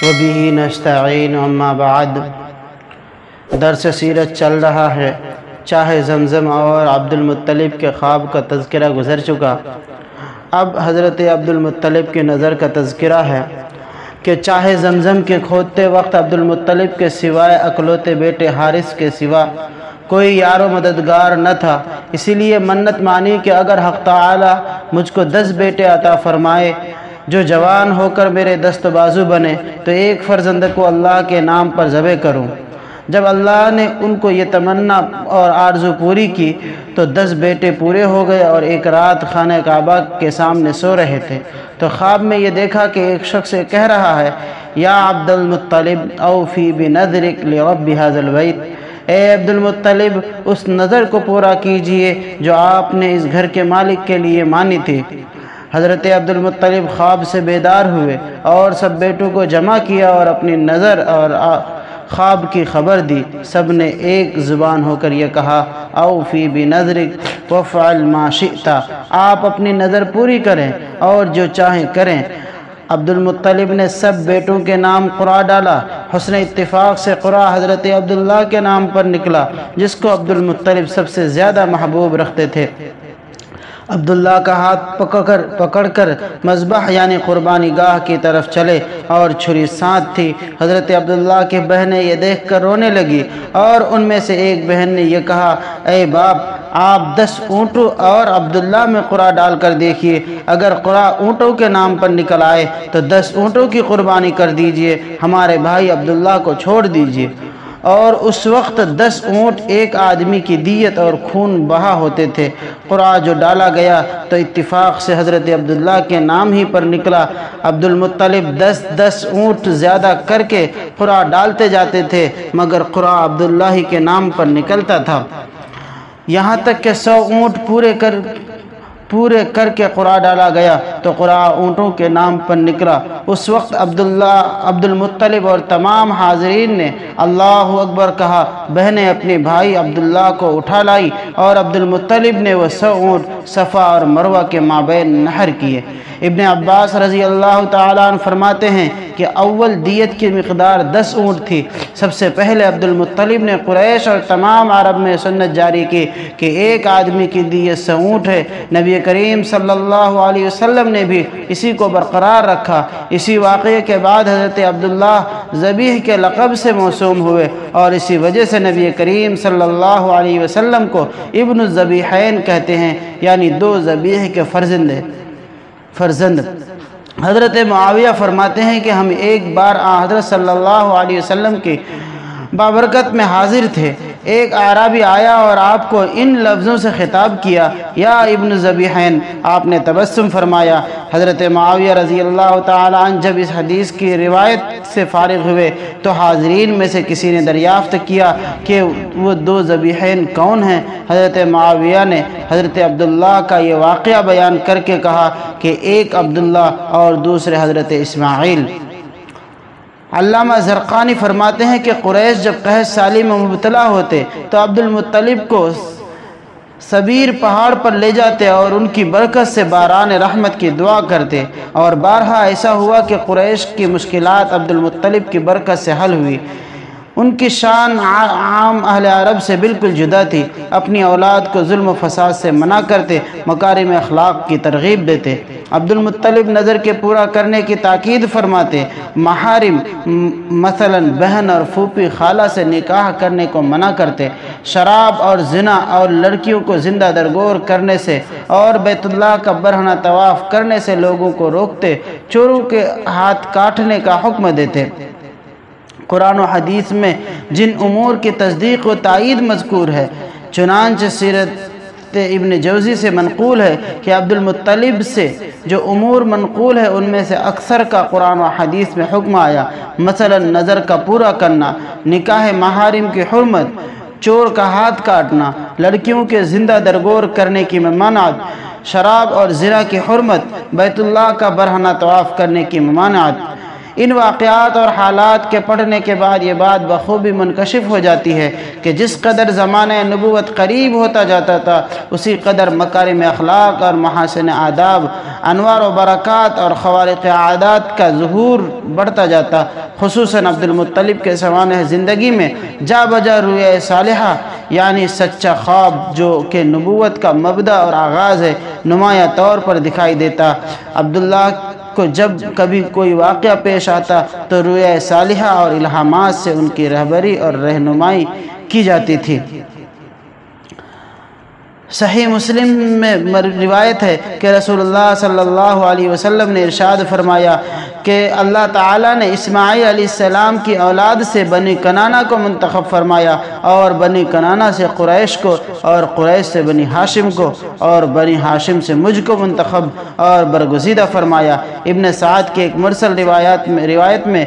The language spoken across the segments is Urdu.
وبه نستعین اما بعد۔ درس سیرت چل رہا ہے۔ چاہے زمزم اور عبد المطلب کے خواب کا تذکرہ گزر چکا، اب حضرت عبد المطلب کی نظر کا تذکرہ ہے کہ چاہے زمزم کے کھودتے وقت عبد المطلب کے سوائے اکلوتے بیٹے حارث کے سوا کوئی یار و مددگار نہ تھا، اسی لیے منت مانی کہ اگر حق تعالی مجھ کو 10 بیٹے عطا فرمائے جو جوان ہو کر میرے دست و بازو بنے تو ایک فرزند کو اللہ کے نام پر ذبح کروں۔ جب اللہ نے ان کو یہ تمنا اور آرزو پوری کی تو 10 بیٹے پورے ہو گئے اور ایک رات خانہ کعبہ کے سامنے سو رہے تھے تو خواب میں یہ دیکھا کہ ایک شخص کہہ رہا ہے، یا عبد المطلب اوفی بنذرک لرب ھذا البیت، اے عبد المطلب اس نظر کو پورا کیجئے جو آپ نے اس گھر کے مالک کے لیے مانی تھی۔ حضرت عبد المطلب خواب سے بیدار ہوئے اور سب بیٹوں کو جمع کیا اور اپنی نظر اور خواب کی خبر دی۔ سب نے ایک زبان ہو کر یہ کہا، اوفی بنذرک وافعل ما شئت، آپ اپنی نظر پوری کریں اور جو چاہیں کریں۔ عبد المطلب نے سب بیٹوں کے نام قرا ڈالا۔ حسن اتفاق سے قرا حضرت عبداللہ کے نام پر نکلا جس کو عبد المطلب سب سے زیادہ محبوب رکھتے تھے۔ عبداللہ کا ہاتھ پکڑ کر مذبح یعنی قربانی گاہ کی طرف چلے اور چھری ساتھ تھی۔ حضرت عبداللہ کی بہنیں یہ دیکھ کر رونے لگی اور ان میں سے ایک بہن نے یہ کہا، اے باپ، آپ 10 اونٹوں اور عبداللہ میں قرا ڈال کر دیکھیے، اگر قرا اونٹوں کے نام پر نکل آئے تو 10 اونٹوں کی قربانی کر دیجئے، ہمارے بھائی عبداللہ کو چھوڑ دیجئے۔ اور اس وقت 10 اونٹ ایک آدمی کی دیت اور خون بہا ہوتے تھے۔ قرعہ جو ڈالا گیا تو اتفاق سے حضرت عبداللہ کے نام ہی پر نکلا۔ عبد المطلب 10 اونٹ زیادہ کر کے قرعہ ڈالتے جاتے تھے مگر قرعہ عبداللہ ہی کے نام پر نکلتا تھا، یہاں تک کہ 100 اونٹ پورے کر کے قرعہ ڈالا گیا تو قرعہ اونٹوں کے نام پر نکلا۔ اس وقت عبد المطلب اور تمام حاضرین نے اللہ اکبر کہا، بہنیں اپنے بھائی عبداللہ کو اٹھا لائی اور عبد المطلب نے وہ 100 اونٹ صفا اور مروہ کے مابین نحر کیے۔ ابن عباس رضی اللہ تعالیٰ عنہ فرماتے ہیں کہ اول دیت کی مقدار 10 اونٹ تھی۔ سب سے پہلے عبد المطلب نے قریش اور تمام عرب میں سنت جاری کی کہ ایک آدمی کی دیت 100 اونٹ ہے۔ نبی کریم صلی اللہ علیہ وسلم نے بھی اسی کو برقرار رکھا۔ اسی واقعے کے بعد حضرت عبداللہ ذبیح کے لقب سے موسوم ہوئے اور اسی وجہ سے نبی کریم صلی اللہ علیہ وسلم کو ابن الذبیحین کہتے ہیں، یعنی 2 ذبیح کے فرزند۔ حضرت معاویہ فرماتے ہیں کہ ہم ایک بار حضرت صلی اللہ علیہ وسلم کی بابرکت میں حاضر تھے۔ ایک اعرابی آیا اور آپ کو ان لفظوں سے خطاب کیا، یا ابن ذبیحین، آپ نے تبسم فرمایا۔ حضرت معاویہ رضی اللہ تعالیٰ عنہ جب اس حدیث کی روایت سے فارغ ہوئے تو حاضرین میں سے کسی نے دریافت کیا کہ وہ 2 ذبیحین کون ہیں؟ حضرت معاویہ نے حضرت عبداللہ کا یہ واقعہ بیان کر کے کہا کہ ایک عبداللہ اور دوسرے حضرت اسماعیل۔ علامہ زرقانی فرماتے ہیں کہ قریش جب قحط سالی میں مبتلا ہوتے تو عبد المطلب کو سبیر پہاڑ پر لے جاتے اور ان کی برکت سے باران رحمت کی دعا کرتے، اور بارہا ایسا ہوا کہ قریش کی مشکلات عبد المطلب کی برکت سے حل ہوئی۔ ان کی شان عام اہل عرب سے بالکل جدا تھی۔ اپنی اولاد کو ظلم و فساد سے منع کرتے، مکارم اخلاق کی ترغیب دیتے۔ عبد المطلب نظر کے پورا کرنے کی تاکید فرماتے۔ محارم مثلا بہن اور پھوپھی خالہ سے نکاح کرنے کو منع کرتے۔ شراب اور زنا اور لڑکیوں کو زندہ درگور کرنے سے اور بیت اللہ کا برہنہ طواف کرنے سے لوگوں کو روکتے۔ چوروں کے ہاتھ کاٹنے کا حکم دیتے۔ قرآن و حدیث میں جن امور کی تصدیق و تائید مذکور ہے، چنانچہ سیرت ابن جوزی سے منقول ہے کہ عبد المطلب سے جو امور منقول ہے ان میں سے اکثر کا قرآن و حدیث میں حکم آیا، مثلا نظر کا پورا کرنا، نکاح محارم کی حرمت، چور کا ہاتھ کاٹنا، لڑکیوں کے زندہ درگور کرنے کی ممانعت، شراب اور زنا کی حرمت، بیت اللہ کا برہنہ طواف کرنے کی ممانعت۔ ان واقعات اور حالات کے پڑھنے کے بعد یہ بات بخوبی منکشف ہو جاتی ہے کہ جس قدر زمانہ نبوت قریب ہوتا جاتا تھا اسی قدر مکارم اخلاق اور محاسن آداب، انوار و برکات اور خوارق عادات کا ظہور بڑھتا جاتا۔ خصوصاً عبد المطلب کے سوانح زندگی میں جا بجا رؤیا صالحہ یعنی سچا خواب جو کہ نبوت کا مبدأ اور آغاز ہے نمایاں طور پر دکھائی دیتا۔ عبداللہ کو جب کبھی کوئی واقعہ پیش آتا تو رؤیا صالحہ اور الہامات سے ان کی رہبری اور رہنمائی کی جاتی تھی۔ صحیح مسلم میں روایت ہے کہ رسول اللہ صلی اللہ علیہ وسلم نے ارشاد فرمایا کہ اللہ تعالیٰ نے اسماعیل علیہ السلام کی اولاد سے بنی کنانہ کو منتخب فرمایا، اور بنی کنانہ سے قریش کو، اور قریش سے بنی ہاشم کو، اور بنی ہاشم سے مجھ کو منتخب اور برگزیدہ فرمایا۔ ابن سعد کی ایک مرسل روایت میں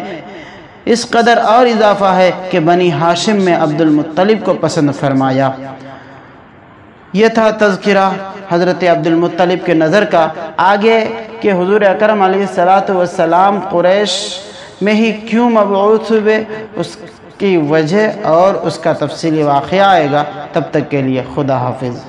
اس قدر اور اضافہ ہے کہ بنی ہاشم میں عبد المطلب کو پسند فرمایا۔ یہ تھا تذکرہ حضرت عبد المطلب کے نظر کا۔ آگے کہ حضور اکرم علیہ السلام قریش میں ہی کیوں مبعوث ہوئے اس کی وجہ اور اس کا تفصیلی واقعہ آئے گا۔ تب تک کے لیے خدا حافظ۔